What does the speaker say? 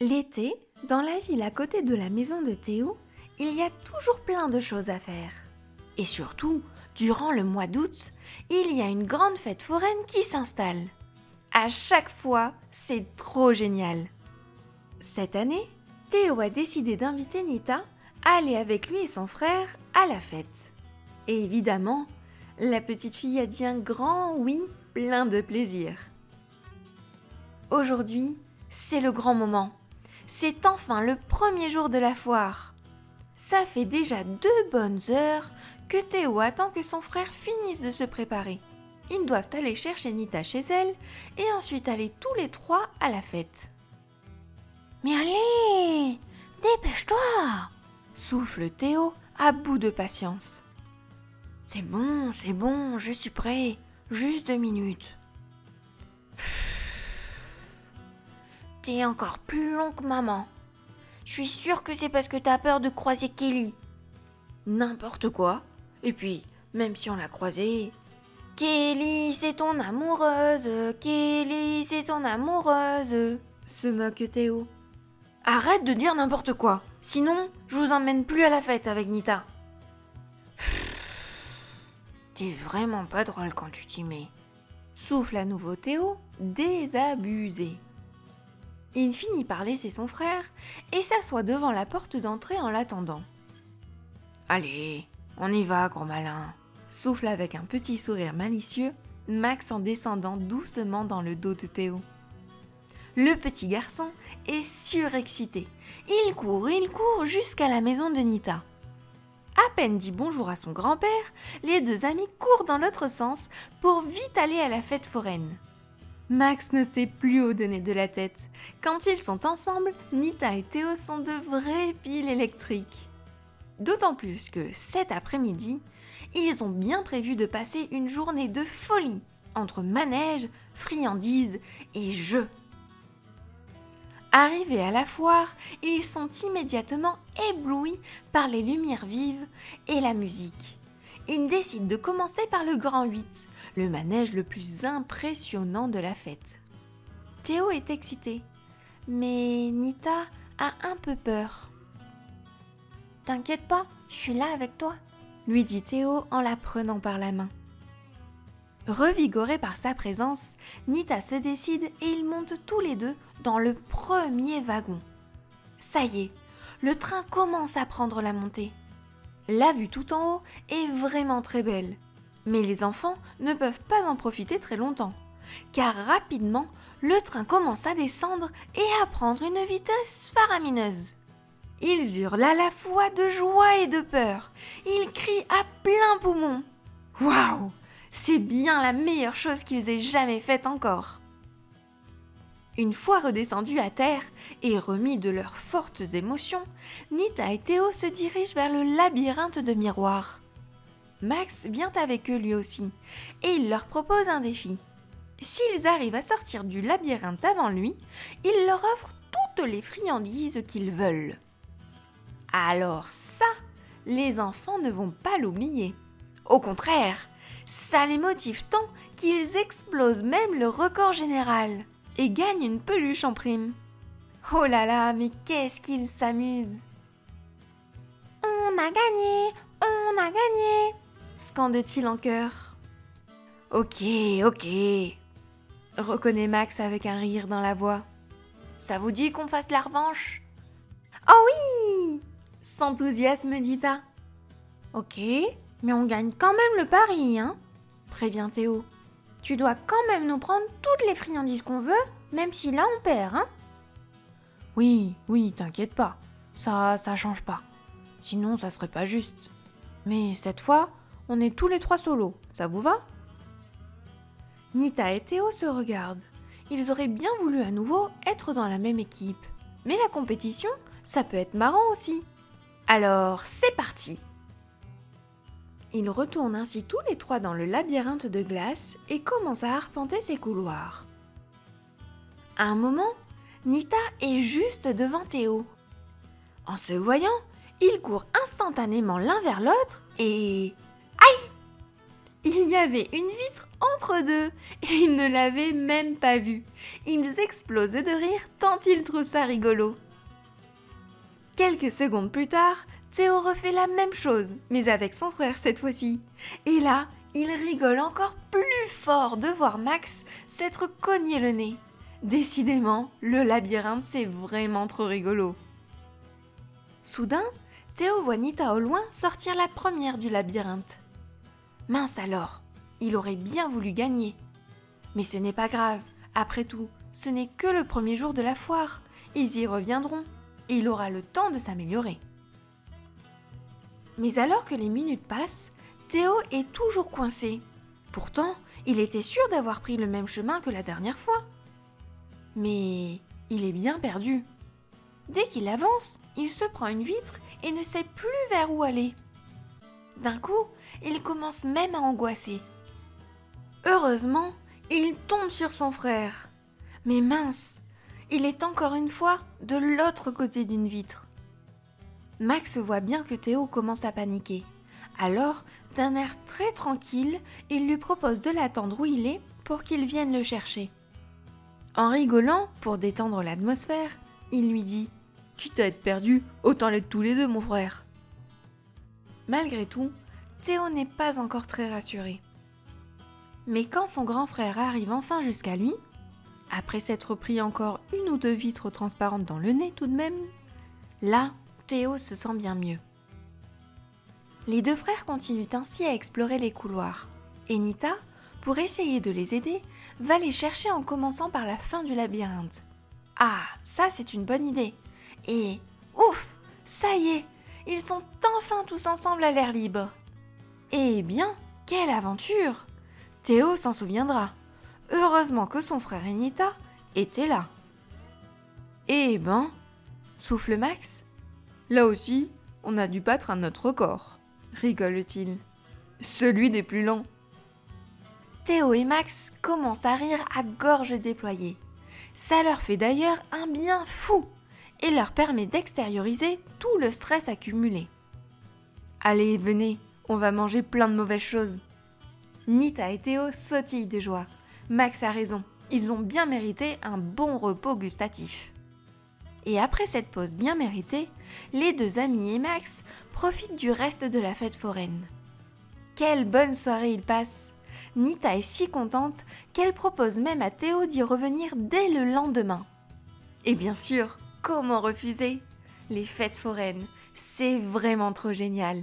L'été, dans la ville à côté de la maison de Théo, il y a toujours plein de choses à faire. Et surtout, durant le mois d'août, il y a une grande fête foraine qui s'installe. À chaque fois, c'est trop génial. Cette année, Théo a décidé d'inviter Nita à aller avec lui et son frère à la fête. Et évidemment, la petite fille a dit un grand oui, plein de plaisir. Aujourd'hui, c'est le grand moment. C'est enfin le premier jour de la foire. Ça fait déjà 2 bonnes heures que Théo attend que son frère finisse de se préparer. Ils doivent aller chercher Nita chez elle et ensuite aller tous les 3 à la fête. « Mais allez, dépêche-toi !» souffle Théo à bout de patience. « C'est bon, je suis prêt. Juste 2 minutes. » T'es encore plus long que maman. Je suis sûre que c'est parce que t'as peur de croiser Kelly. N'importe quoi. Et puis, même si on l'a croisée... Kelly, c'est ton amoureuse. Kelly, c'est ton amoureuse. Se moque Théo. Arrête de dire n'importe quoi. Sinon, je vous emmène plus à la fête avec Nita. T'es vraiment pas drôle quand tu t'y mets. Souffle à nouveau Théo, désabusé. Il finit par laisser son frère et s'assoit devant la porte d'entrée en l'attendant. « Allez, on y va, gros malin !» souffle avec un petit sourire malicieux Max en descendant doucement dans le dos de Théo. Le petit garçon est surexcité. Il court jusqu'à la maison de Nita. À peine dit bonjour à son grand-père, les 2 amis courent dans l'autre sens pour vite aller à la fête foraine. Max ne sait plus où donner de la tête. Quand ils sont ensemble, Nita et Théo sont de vraies piles électriques. D'autant plus que cet après-midi, ils ont bien prévu de passer une journée de folie entre manège, friandises et jeux. Arrivés à la foire, ils sont immédiatement éblouis par les lumières vives et la musique. Ils décident de commencer par le Grand 8, le manège le plus impressionnant de la fête. Théo est excité, mais Nita a un peu peur. « T'inquiète pas, je suis là avec toi », lui dit Théo en la prenant par la main. Revigoré par sa présence, Nita se décide et ils montent tous les 2 dans le premier wagon. Ça y est, le train commence à prendre la montée. La vue tout en haut est vraiment très belle. Mais les enfants ne peuvent pas en profiter très longtemps, car rapidement, le train commence à descendre et à prendre une vitesse faramineuse. Ils hurlent à la fois de joie et de peur. Ils crient à plein poumon. Waouh! C'est bien la meilleure chose qu'ils aient jamais faite encore. Une fois redescendus à terre et remis de leurs fortes émotions, Nita et Théo se dirigent vers le labyrinthe de miroirs. Max vient avec eux lui aussi, et il leur propose un défi. S'ils arrivent à sortir du labyrinthe avant lui, il leur offre toutes les friandises qu'ils veulent. Alors ça, les enfants ne vont pas l'oublier. Au contraire, ça les motive tant qu'ils explosent même le record général et gagnent une peluche en prime. Oh là là, mais qu'est-ce qu'ils s'amusent! On a gagné! On a gagné! Scande-t-il en chœur. Ok, reconnaît Max avec un rire dans la voix. Ça vous dit qu'on fasse la revanche? Oh oui! S'enthousiasme Nita. Ok, mais on gagne quand même le pari, hein? Prévient Théo. Tu dois quand même nous prendre toutes les friandises qu'on veut, même si là on perd, hein? Oui, t'inquiète pas. Ça change pas. Sinon, ça serait pas juste. Mais cette fois, on est tous les 3 solos. Ça vous va? Nita et Théo se regardent. Ils auraient bien voulu à nouveau être dans la même équipe. Mais la compétition, ça peut être marrant aussi. Alors, c'est parti! Ils retournent ainsi tous les 3 dans le labyrinthe de glace et commencent à arpenter ses couloirs. À un moment, Nita est juste devant Théo. En se voyant, ils courent instantanément l'un vers l'autre et... Aïe! Il y avait une vitre entre deux et ils ne l'avaient même pas vue. Ils explosent de rire tant ils trouvent ça rigolo. Quelques secondes plus tard, Théo refait la même chose, mais avec son frère cette fois-ci. Et là, il rigole encore plus fort de voir Max s'être cogné le nez. Décidément, le labyrinthe, c'est vraiment trop rigolo. Soudain, Théo voit Nita au loin sortir la première du labyrinthe. Mince alors, il aurait bien voulu gagner. Mais ce n'est pas grave, après tout, ce n'est que le premier jour de la foire. Ils y reviendront et il aura le temps de s'améliorer. Mais alors que les minutes passent, Théo est toujours coincé. Pourtant, il était sûr d'avoir pris le même chemin que la dernière fois. Mais il est bien perdu. Dès qu'il avance, il se prend une vitre et ne sait plus vers où aller. D'un coup, il commence même à angoisser. Heureusement, il tombe sur son frère. Mais mince, il est encore une fois de l'autre côté d'une vitre. Max voit bien que Théo commence à paniquer. Alors, d'un air très tranquille, il lui propose de l'attendre où il est pour qu'il vienne le chercher. En rigolant, pour détendre l'atmosphère, il lui dit « Quitte à être perdu, autant l'être tous les deux, mon frère !» Malgré tout, Théo n'est pas encore très rassuré. Mais quand son grand frère arrive enfin jusqu'à lui, après s'être pris encore une ou deux vitres transparentes dans le nez tout de même, là, Théo se sent bien mieux. Les deux frères continuent ainsi à explorer les couloirs. Et Nita, pour essayer de les aider, va les chercher en commençant par la fin du labyrinthe. Ah, ça c'est une bonne idée. Et ouf, ça y est, ils sont enfin tous ensemble à l'air libre. Eh bien, quelle aventure! Théo s'en souviendra. Heureusement que son frère et Nita étaient là. Eh ben, souffle Max. Là aussi, on a dû battre un autre record, rigole-t-il. Celui des plus lents. Théo et Max commencent à rire à gorge déployée. Ça leur fait d'ailleurs un bien fou et leur permet d'extérioriser tout le stress accumulé. Allez, venez, on va manger plein de mauvaises choses. Nita et Théo sautillent de joie. Max a raison, ils ont bien mérité un bon repos gustatif. Et après cette pause bien méritée, les deux amis et Max profitent du reste de la fête foraine. Quelle bonne soirée ils passent! Nita est si contente qu'elle propose même à Théo d'y revenir dès le lendemain. Et bien sûr, comment refuser? Les fêtes foraines, c'est vraiment trop génial!